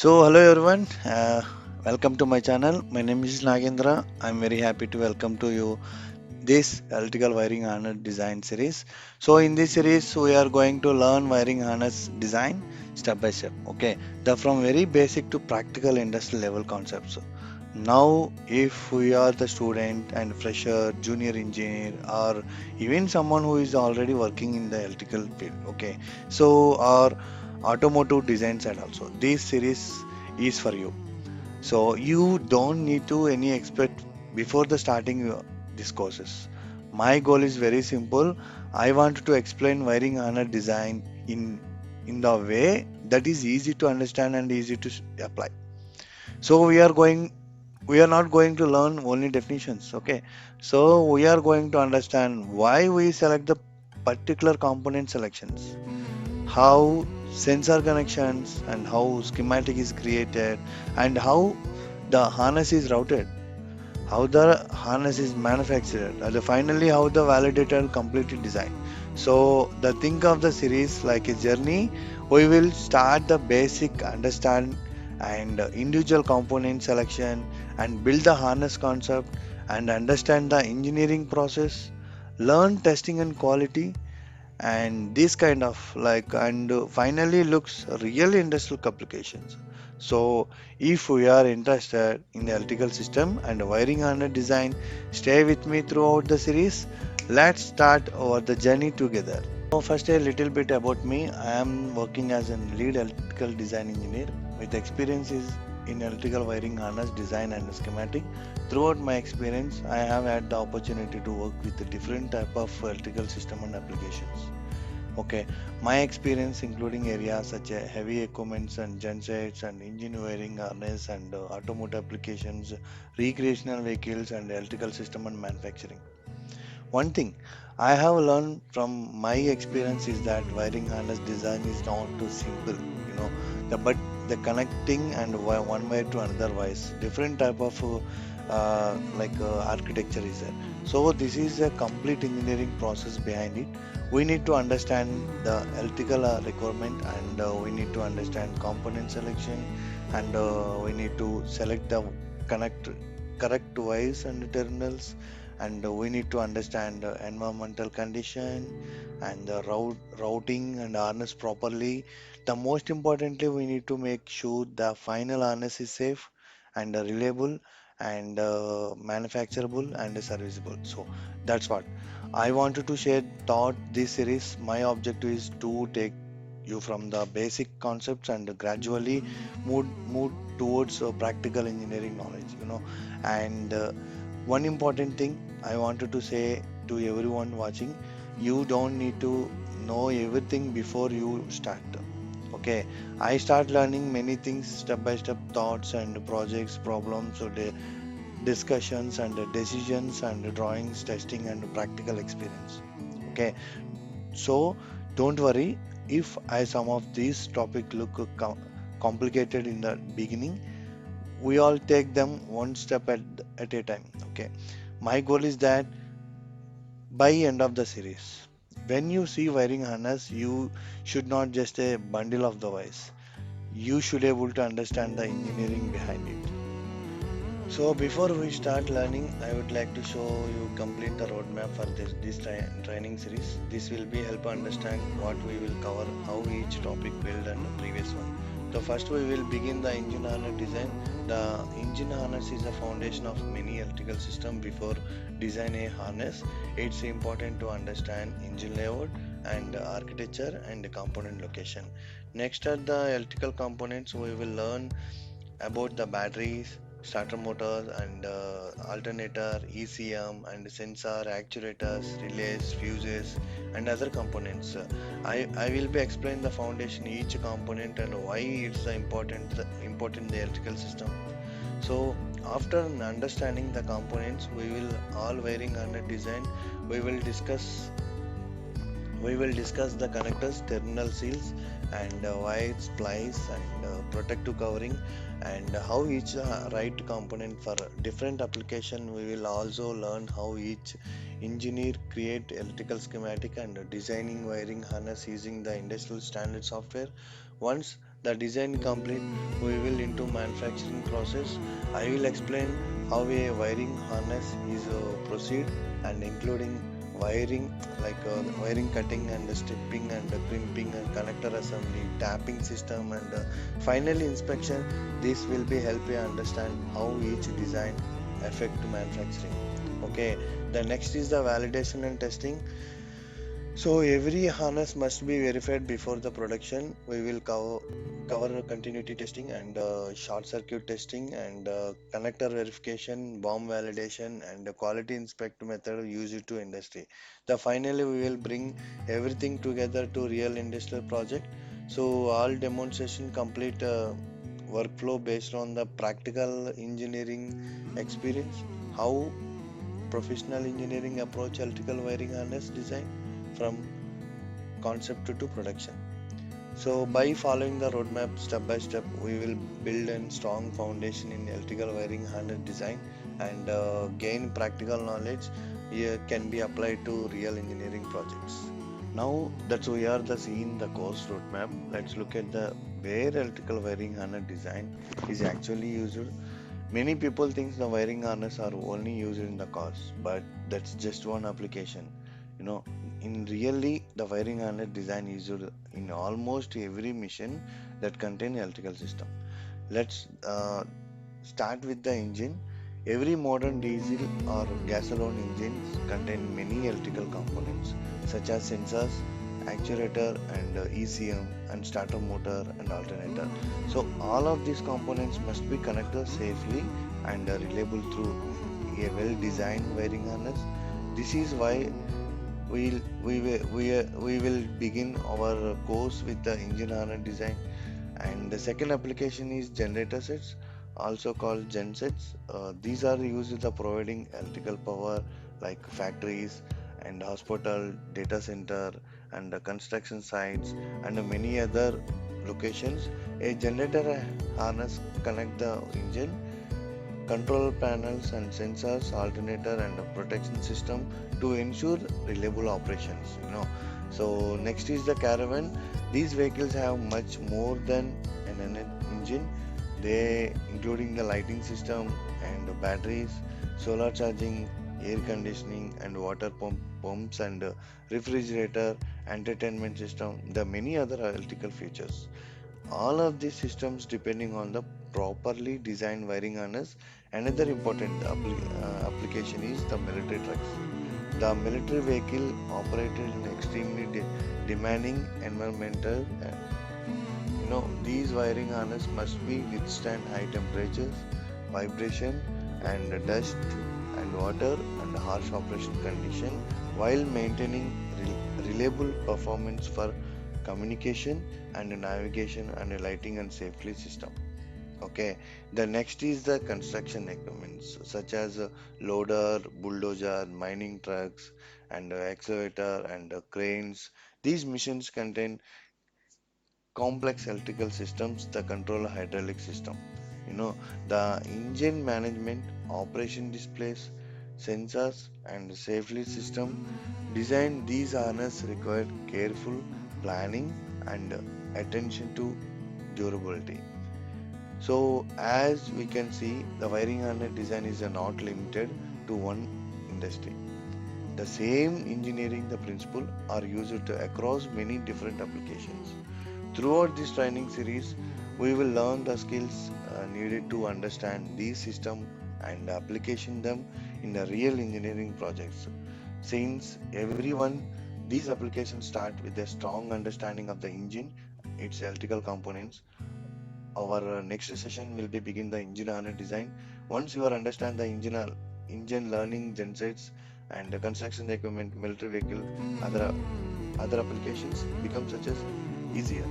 Hello everyone. Welcome to my channel. My name is Nagendra. I'm very happy to welcome to you this electrical wiring harness design series. In this series, we are going to learn wiring harness design step by step. Okay, the from very basic to practical industrial level concepts. Now, if we are the student and fresher, junior engineer, or even someone who is already working in the electrical field, okay, or automotive design side also, this series is for you. So you don't need to any expert before the starting this courses. My goal is very simple. I want to explain wiring harness design in the way that is easy to understand and easy to apply. So we are not going to learn only definitions, okay? So we are going to understand why we select the particular component selections, how sensor connections and how schematic is created, and how the harness is routed, how the harness is manufactured, and finally how the validated completed design. So the think of the series like a journey. We will start the basic understand and individual component selection and build the harness concept and understand the engineering process, learn testing and quality, and this kind of like and finally looks real industrial applications. So if we are interested in the electrical system and wiring harness design, stay with me throughout the series. Let's start our the journey together. So first a little bit about me. I am working as a lead electrical design engineer with experiences in electrical wiring harness design and schematic. Throughout my experience, I have had the opportunity to work with the different type of electrical system and applications. Okay, my experience including areas such as heavy equipments and gensets and engine wiring harness and automotive applications, recreational vehicles and electrical system and manufacturing. One thing I have learned from my experience is that wiring harness design is not too simple, you know, but the connecting and one way to another wise different type of architecture is there. So this is a complete engineering process behind it. We need to understand the electrical requirement and we need to understand component selection and we need to select the connect correct wires and terminals, and we need to understand the environmental condition and the routing and harness properly. The most importantly, we need to make sure the final harness is safe and reliable and manufacturable and serviceable. So that's what I wanted to share thought this series. My objective is to take you from the basic concepts and gradually move towards practical engineering knowledge, and one important thing I wanted to say to everyone watching, you don't need to know everything before you start. Okay, I start learning many things step by step, thoughts and projects, problems, or discussions and decisions and drawings, testing and practical experience. Okay, so don't worry if I some of these topic look complicated in the beginning. We all take them one step at a time. Okay, my goal is that by end of the series, when you see wiring harness, you should not just a bundle of the wires. You should able to understand the engineering behind it. So before we start learning, I would like to show you complete the roadmap for this training series. This will be help understand what we will cover, how each topic build and the previous one. So first we will begin the engine harness design. The engine harness is the foundation of many electrical system. Before design a harness, it's important to understand engine layout and architecture and the component location. Next are the electrical components. We will learn about the batteries, starter motors, and alternator, ECM, and sensor, actuators, relays, fuses, and other components. I will be explain the foundation each component and why it's important in the electrical system. So after understanding the components, we will all wiring under design. We will discuss we will discuss the connectors, terminal seals, and wires, plies, and protective covering, and how each right component for different application. We will also learn how each engineer create electrical schematic and designing wiring harness using the industrial standard software. Once The design complete, we will into manufacturing process. I will explain how a wiring harness is proceed and including wiring wiring cutting and stripping and crimping and connector assembly, tapping system and finally inspection. This will be help you understand how each design affect manufacturing. Okay, the next is the validation and testing. So every harness must be verified before the production. We will cover continuity testing and short circuit testing and connector verification, bomb validation, and the quality inspect method used to industry. The finally we will bring everything together to real industrial project. So all demonstration complete workflow based on the practical engineering experience. How professional engineering approach electrical wiring harness design from concept to production. So, by following the roadmap step by step, we will build a strong foundation in electrical wiring harness design and gain practical knowledge can be applied to real engineering projects. Now that we are the seeing the course roadmap, let's look at the where electrical wiring harness design is actually used. Many people think the wiring harness are only used in the cars, but that's just one application. You know, in really the wiring harness design is used in almost every machine that contain electrical system. Let's start with the engine. Every modern diesel or gasoline engines contain many electrical components such as sensors, actuator and ECM and starter motor and alternator. So all of these components must be connected safely and reliable through a well-designed wiring harness. This is why we will begin our course with the engine harness design, and the second application is generator sets, also called gensets. These are used for providing electrical power like factories and hospital, data center, and construction sites, and many other locations. A generator harness connect the engine, control panels and sensors, alternator and a protection system to ensure reliable operations. So next is the caravan. These vehicles have much more than an engine. They including the lighting system and batteries, solar charging, air conditioning and water pumps and refrigerator, entertainment system, the many other electrical features. All of these systems depending on the properly designed wiring harness. Another important application is the military trucks. The military vehicle operated in extremely demanding environmental. These wiring harness must be withstand high temperatures, vibration, and dust and water and harsh operation condition while maintaining reliable performance for communication and navigation and lighting and safety system. Okay, the next is the construction equipments such as loader, bulldozer, mining trucks, and excavator and cranes. These machines contain complex electrical systems, the control hydraulic system. The engine management, operation displays, sensors, and safety system design. These harness require careful planning and attention to durability. So, as we can see, the wiring harness design is not limited to one industry. The same engineering the principle are used across many different applications. Throughout this training series, we will learn the skills needed to understand these systems and application them in the real engineering projects. Since everyone, these applications start with a strong understanding of the engine, its electrical components. Our next session will be begin the engine harness design. Once you are understand the engine learning gensets and the construction equipment, military vehicle, other applications become such as easier.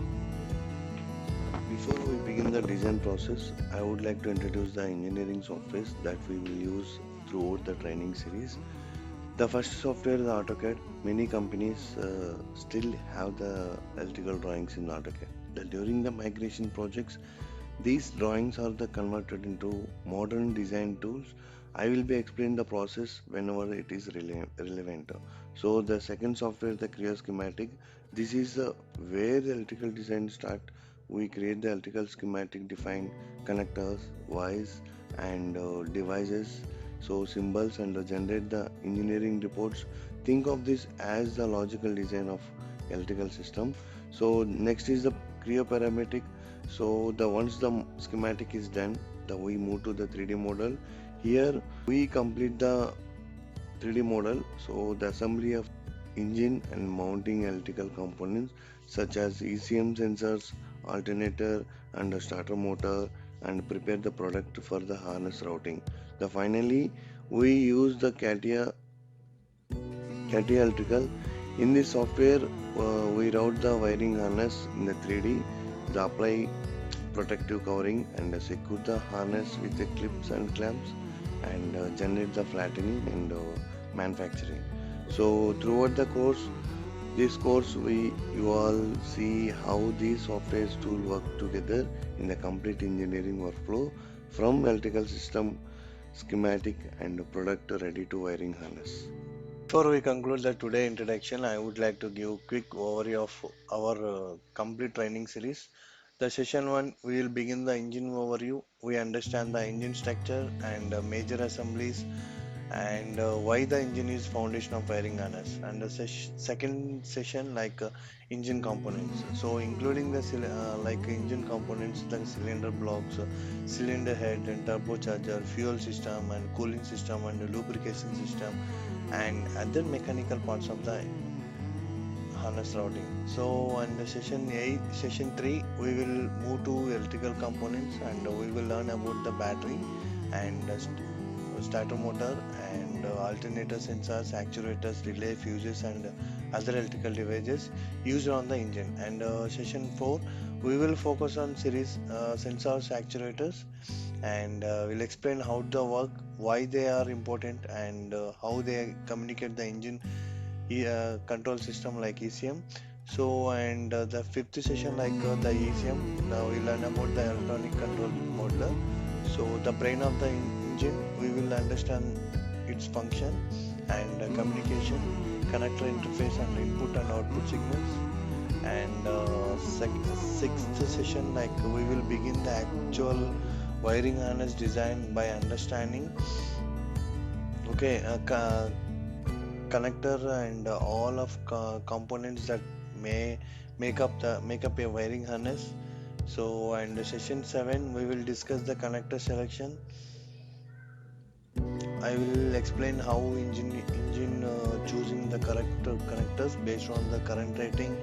Before we begin the design process, I would like to introduce the engineering softwares that we will use throughout the training series. The first software is AutoCAD. Many companies still have the electrical drawings in AutoCAD. During the migration projects, these drawings are the converted into modern design tools. I will be explaining the process whenever it is relevant. So the second software is the Creo schematic. This is where the electrical design start we create the electrical schematic, define connectors, wires, and devices, so symbols, and generate the engineering reports. Think of this as the logical design of electrical system. So next is the parametric. So the once the schematic is done, we move to the 3D model. Here we complete the 3D model, so the assembly of engine and mounting electrical components such as ECM sensors, alternator, and a starter motor, and prepare the product for the harness routing. The finally, we use the CATIA electrical. In this software, we route the wiring harness in the 3D, the apply protective covering, and secure the harness with the clips and clamps, and generate the flattening and manufacturing. So throughout the course, this course we you all see how these software tools work together in the complete engineering workflow from electrical system schematic and product ready to wiring harness. Before we conclude the today introduction, I would like to give quick overview of our complete training series. The session one, we will begin the engine overview. We understand the engine structure and major assemblies and why the engine is foundation of wiring harness. And the second session engine components. So including the like engine components, the cylinder blocks, cylinder head and turbocharger, fuel system and cooling system and lubrication system and other mechanical parts of the harness routing. So, and the session 8, session 3, we will move to electrical components and we will learn about the battery and starter motor and alternator sensors, actuators, relay, fuses, and other electrical devices used on the engine. And session 4, we will focus on series sensors, actuators, and we'll explain how they work, why they are important, and how they communicate the engine control system like ECM. So, and the fifth session, the ECM, now we learn about the electronic control modeler. So, the brain of the engine, we will understand its function and communication, connector interface, and input and output signals. And sixth session, we will begin the actual wiring harness design by understanding, okay, connector and all of components that may make up a wiring harness. So, and session 7 we will discuss the connector selection. I will explain how engine choosing the correct connectors based on the current rating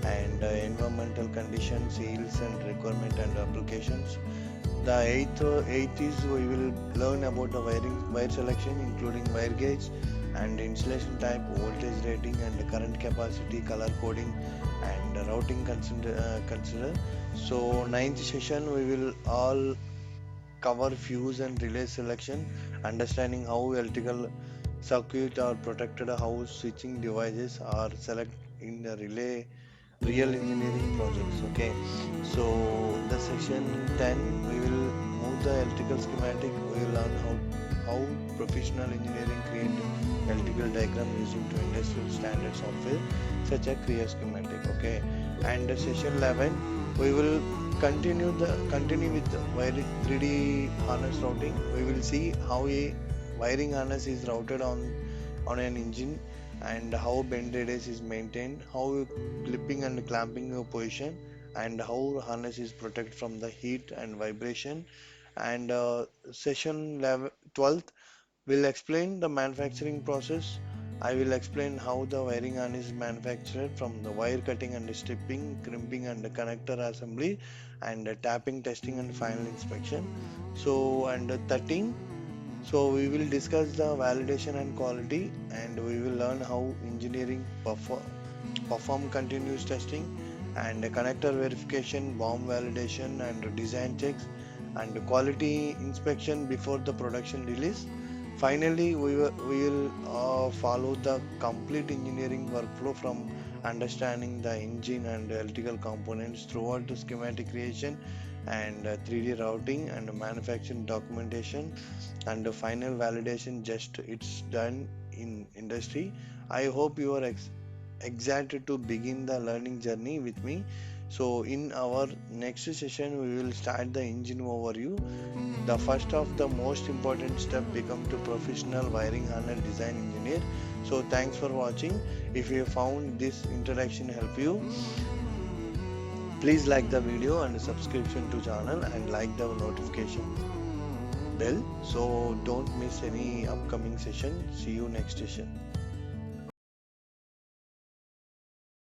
and environmental conditions, yields and requirement and applications. The eighth is we will learn about the wire selection, including wire gauge and insulation type, voltage rating, and current capacity, color coding, and routing consider. So ninth session we will all cover fuse and relay selection, understanding how electrical circuit are protected, how switching devices are selected in the relay real engineering projects. Okay, so the section 10 we will move the electrical schematic. We will learn how professional engineering create electrical diagram using to industrial standard software such as Kriya schematic. Okay, and the session 11 we will continue with the wiring 3D harness routing. We will see how a wiring harness is routed on an engine and how bend radius is maintained, how clipping and clamping your position, and how harness is protected from the heat and vibration. And session 12th will explain the manufacturing process. I will explain how the wiring harness is manufactured from the wire cutting and stripping, crimping and the connector assembly, and tapping, testing and final inspection. So, and 13, so we will discuss the validation and quality, and we will learn how engineering perform continuous testing and connector verification, bomb validation and design checks and quality inspection before the production release. Finally, we will follow the complete engineering workflow from understanding the engine and electrical components throughout the schematic creation and 3D routing and manufacturing documentation and the final validation just it's done in industry. I hope you are excited to begin the learning journey with me. So in our next session, we will start the engine overview. The first of the most important step become to professional wiring harness design engineer. So thanks for watching. If you found this introduction help you, please like the video and subscription to channel and like the notification bell so don't miss any upcoming session. See you next session.